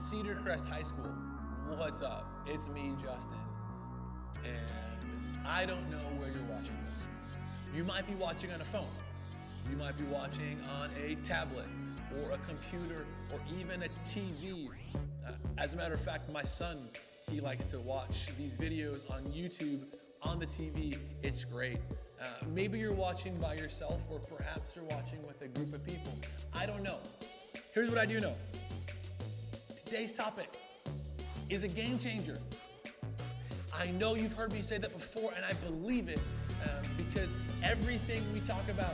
Cedarcrest High School. What's up? It's me, Justin. And I don't know where you're watching this. You might be watching on a phone. You might be watching on a tablet or a computer or even a TV. As a matter of fact, my son, he likes to watch these videos on YouTube, on the TV. It's great. Maybe you're watching by yourself, or perhaps you're watching with a group of people. I don't know. Here's what I do know. Today's topic is a game changer. I know you've heard me say that before, and I believe it because everything we talk about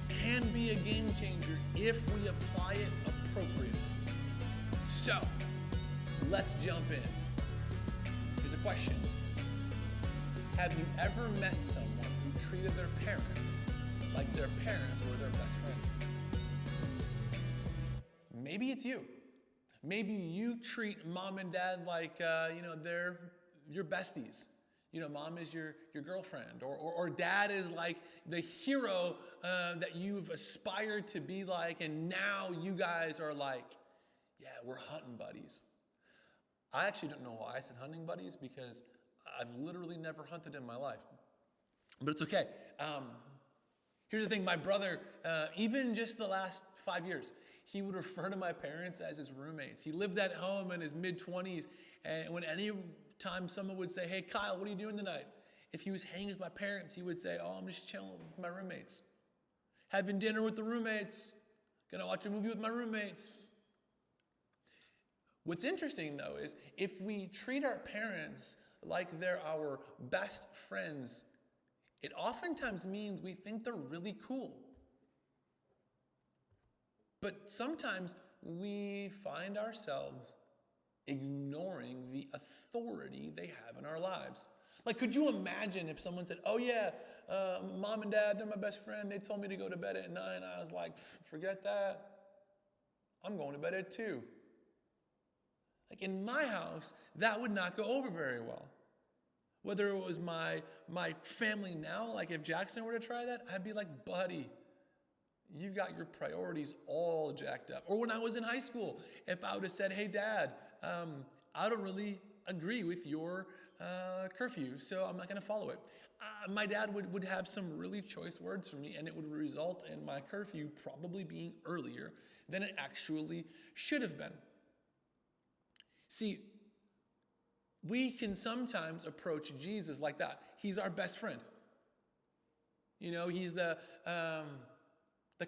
can be a game changer if we apply it appropriately. So, let's jump in. Here's a question. Have you ever met someone who treated their parents like their parents were their best friends? Maybe it's you. Maybe you treat mom and dad like, they're your besties. You know, mom is your girlfriend, or dad is like the hero that you've aspired to be like, and now you guys are like, yeah, we're hunting buddies. I actually don't know why I said hunting buddies, because I've literally never hunted in my life. But it's okay. Here's the thing, my brother, even just the last 5 years, he would refer to my parents as his roommates. He lived at home in his mid-20s, and when any time someone would say, hey, Kyle, what are you doing tonight? If he was hanging with my parents, he would say, oh, I'm just chilling with my roommates. Having dinner with the roommates. Gonna watch a movie with my roommates. What's interesting, though, is if we treat our parents like they're our best friends, it oftentimes means we think they're really cool. But sometimes we find ourselves ignoring the authority they have in our lives. Like, could you imagine if someone said, oh yeah, mom and dad, they're my best friend. They told me to go to bed at 9. I was like, forget that. I'm going to bed at 2. Like, in my house, that would not go over very well. Whether it was my family now, like if Jackson were to try that, I'd be like, buddy, you got your priorities all jacked up. Or when I was in high school, if I would have said, hey, Dad, I don't really agree with your curfew, so I'm not going to follow it. My dad would have some really choice words for me, and it would result in my curfew probably being earlier than it actually should have been. See, we can sometimes approach Jesus like that. He's our best friend. You know, he's the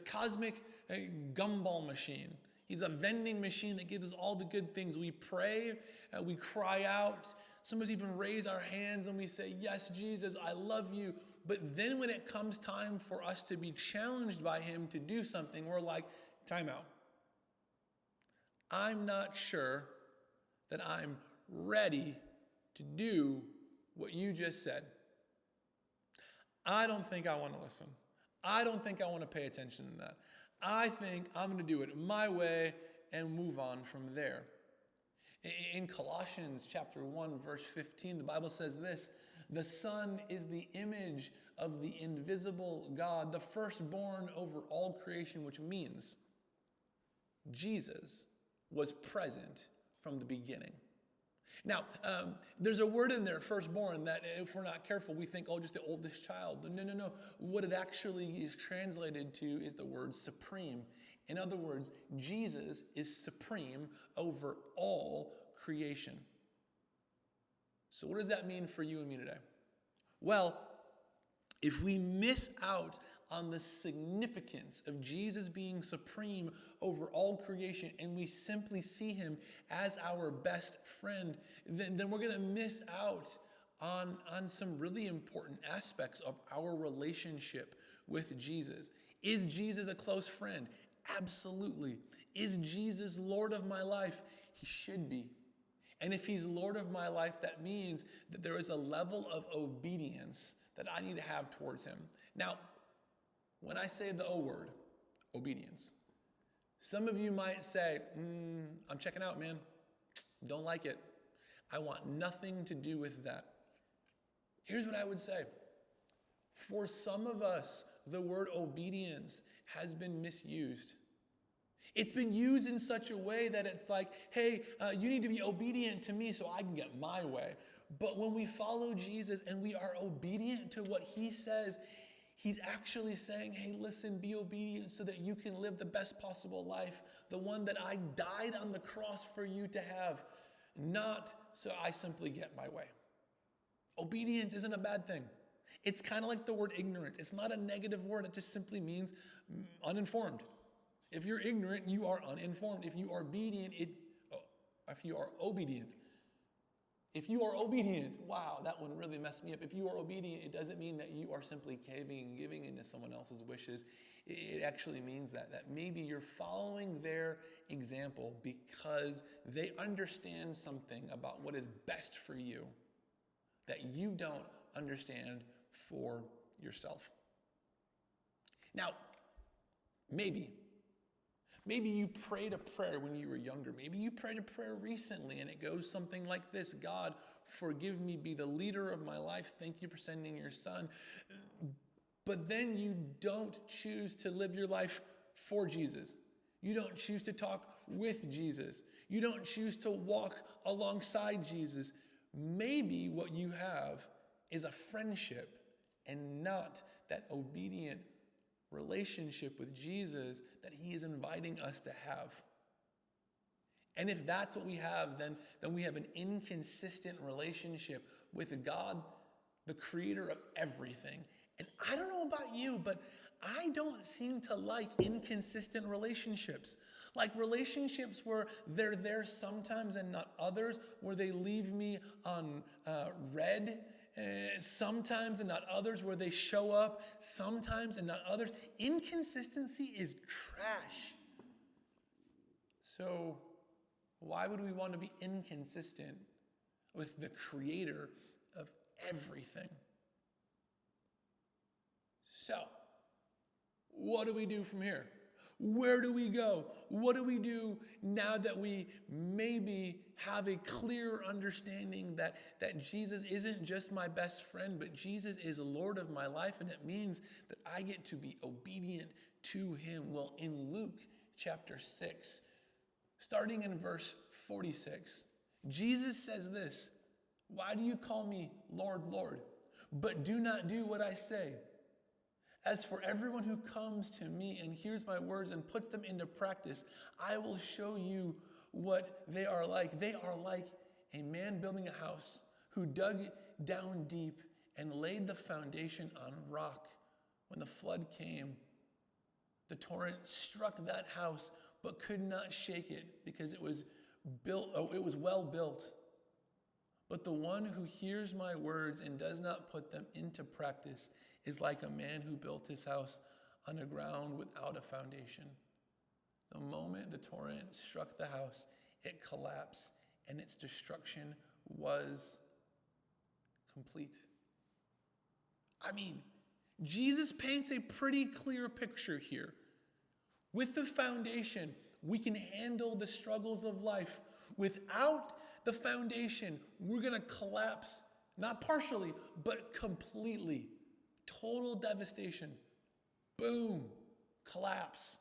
cosmic gumball machine. He's a vending machine that gives us all the good things. We pray, we cry out. Some of us even raise our hands and we say, yes, Jesus, I love you. But then when it comes time for us to be challenged by him to do something, we're like, time out. I'm not sure that I'm ready to do what you just said. I don't think I want to listen. I don't think I want to pay attention to that. I think I'm going to do it my way and move on from there. In Colossians chapter 1, verse 15, the Bible says this, the Son is the image of the invisible God, the firstborn over all creation, which means Jesus was present from the beginning. Now, there's a word in there, firstborn, that if we're not careful, we think, oh, just the oldest child. No. What it actually is translated to is the word supreme. In other words, Jesus is supreme over all creation. So what does that mean for you and me today? Well, if we miss out on the significance of Jesus being supreme over all creation, and we simply see him as our best friend, then we're going to miss out on some really important aspects of our relationship with Jesus. Is Jesus a close friend? Absolutely. Is Jesus Lord of my life? He should be. And if he's Lord of my life, that means that there is a level of obedience that I need to have towards him. Now, when I say the O word, obedience, some of you might say, I'm checking out, man. Don't like it. I want nothing to do with that. Here's what I would say. For some of us, the word obedience has been misused. It's been used in such a way that it's like, hey, you need to be obedient to me so I can get my way. But when we follow Jesus and we are obedient to what he says, he's actually saying, hey, listen, be obedient so that you can live the best possible life, the one that I died on the cross for you to have, not so I simply get my way. Obedience isn't a bad thing. It's kind of like the word ignorance. It's not a negative word. It just simply means uninformed. If you're ignorant, you are uninformed. If you are obedient, If you are obedient, wow, that one really messed me up. If you are obedient, it doesn't mean that you are simply caving and giving into someone else's wishes. It actually means that maybe you're following their example because they understand something about what is best for you that you don't understand for yourself. Now, maybe you prayed a prayer when you were younger. Maybe you prayed a prayer recently and it goes something like this: God, forgive me, be the leader of my life. Thank you for sending your son. But then you don't choose to live your life for Jesus. You don't choose to talk with Jesus. You don't choose to walk alongside Jesus. Maybe what you have is a friendship and not that obedient relationship with Jesus that he is inviting us to have. And if that's what we have, then we have an inconsistent relationship with God, the creator of everything. And I don't know about you, but I don't seem to like inconsistent relationships. Like relationships where they're there sometimes and not others, where they leave me on red sometimes and not others, where they show up sometimes and not others. Inconsistency is trash. So why would we want to be inconsistent with the creator of everything? So, what do we do from here? Where do we go? What do we do now that we maybe have a clear understanding that Jesus isn't just my best friend, but Jesus is Lord of my life, and it means that I get to be obedient to him? Well, in Luke chapter 6, starting in verse 46, Jesus says this: "Why do you call me Lord, Lord, but do not do what I say? As for everyone who comes to me and hears my words and puts them into practice, I will show you what they are like. They are like a man building a house who dug down deep and laid the foundation on rock. When the flood came, the torrent struck that house but could not shake it because it was well built. But the one who hears my words and does not put them into practice is like a man who built his house on a ground without a foundation. The moment the torrent struck the house, it collapsed, and its destruction was complete." I mean, Jesus paints a pretty clear picture here. With the foundation, we can handle the struggles of life. Without the foundation, we're going to collapse, not partially, but completely. Total devastation. Boom. Collapse.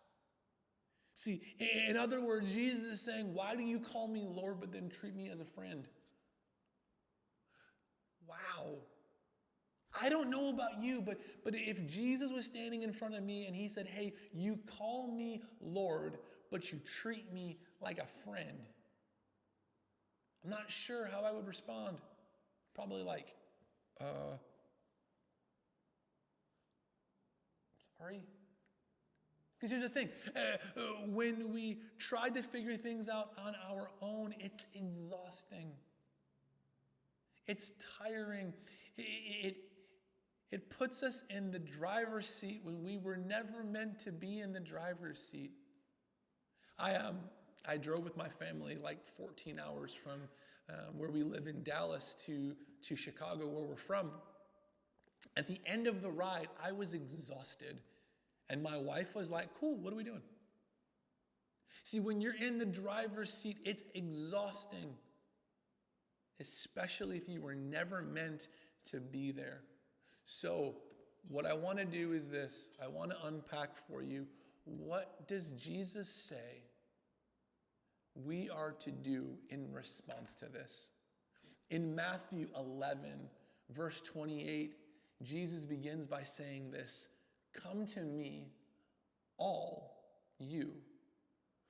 See, in other words, Jesus is saying, why do you call me Lord, but then treat me as a friend? Wow. I don't know about you, but if Jesus was standing in front of me and he said, hey, you call me Lord, but you treat me like a friend, I'm not sure how I would respond. Probably like, sorry. Because here's the thing, when we try to figure things out on our own, it's exhausting. It's tiring. It puts us in the driver's seat when we were never meant to be in the driver's seat. I drove with my family like 14 hours from where we live in Dallas to Chicago, where we're from. At the end of the ride, I was exhausted. And my wife was like, cool, what are we doing? See, when you're in the driver's seat, it's exhausting, especially if you were never meant to be there. So what I want to do is this. I want to unpack for you what does Jesus say we are to do in response to this? In Matthew 11, verse 28, Jesus begins by saying this, "Come to me, all you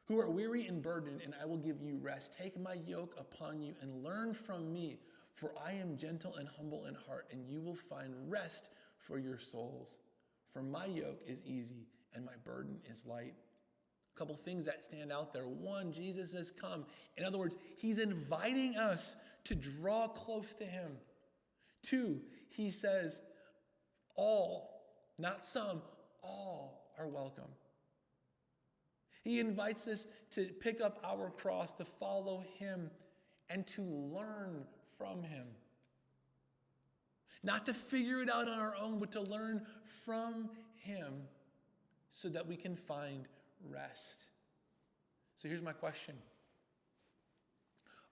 who are weary and burdened, and I will give you rest. Take my yoke upon you and learn from me, for I am gentle and humble in heart, and you will find rest for your souls. For my yoke is easy and my burden is light." A couple things that stand out there. One, Jesus has come. In other words, he's inviting us to draw close to him. Two, he says, all, not some, all are welcome. He invites us to pick up our cross, to follow him, and to learn from him. Not to figure it out on our own, but to learn from him so that we can find rest. So here's my question.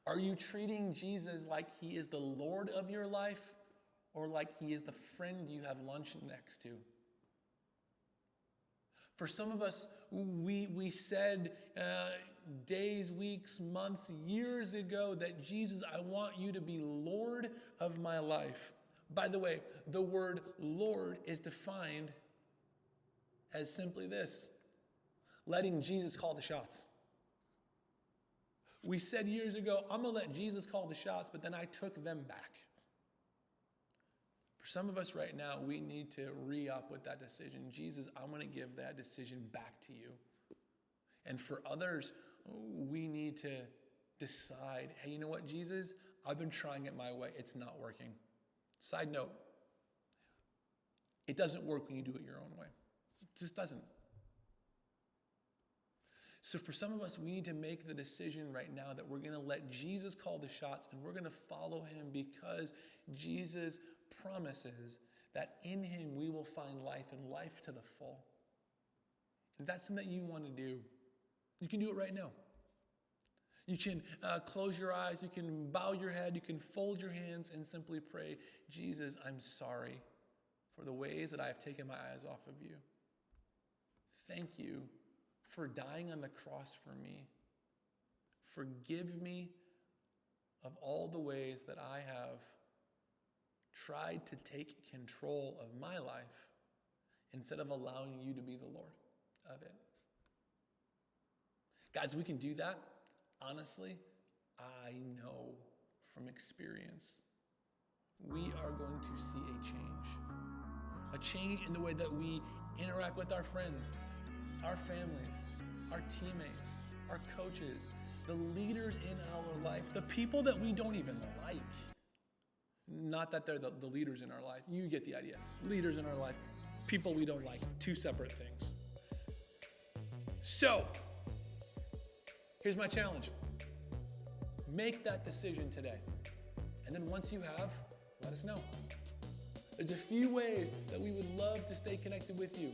Are you treating Jesus like he is the Lord of your life, or like he is the friend you have lunch next to? For some of us, we said days, weeks, months, years ago that Jesus, I want you to be Lord of my life. By the way, the word Lord is defined as simply this: letting Jesus call the shots. We said years ago, I'm going to let Jesus call the shots, but then I took them back. For some of us right now, we need to re-up with that decision. Jesus, I'm going to give that decision back to you. And for others, we need to decide, hey, you know what, Jesus? I've been trying it my way. It's not working. Side note, it doesn't work when you do it your own way. It just doesn't. So for some of us, we need to make the decision right now that we're going to let Jesus call the shots, and we're going to follow him because Jesus promises that in him we will find life, and life to the full. If that's something that you want to do, you can do it right now. You can close your eyes, you can bow your head, you can fold your hands and simply pray, Jesus, I'm sorry for the ways that I have taken my eyes off of you. Thank you for dying on the cross for me. Forgive me of all the ways that I have tried to take control of my life instead of allowing you to be the Lord of it. Guys, we can do that. Honestly, I know from experience, we are going to see a change in the way that we interact with our friends, our families, our teammates, our coaches, the leaders in our life, the people that we don't even like. Not that they're the leaders in our life. You get the idea. Leaders in our life, people we don't like, two separate things. So, here's my challenge. Make that decision today. And then once you have, let us know. There's a few ways that we would love to stay connected with you.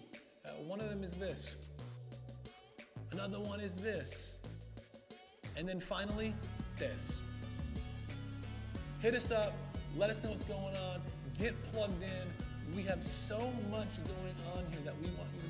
One of them is this. Another one is this. And then finally, this. Hit us up. Let us know what's going on. Get plugged in. We have so much going on here that we want you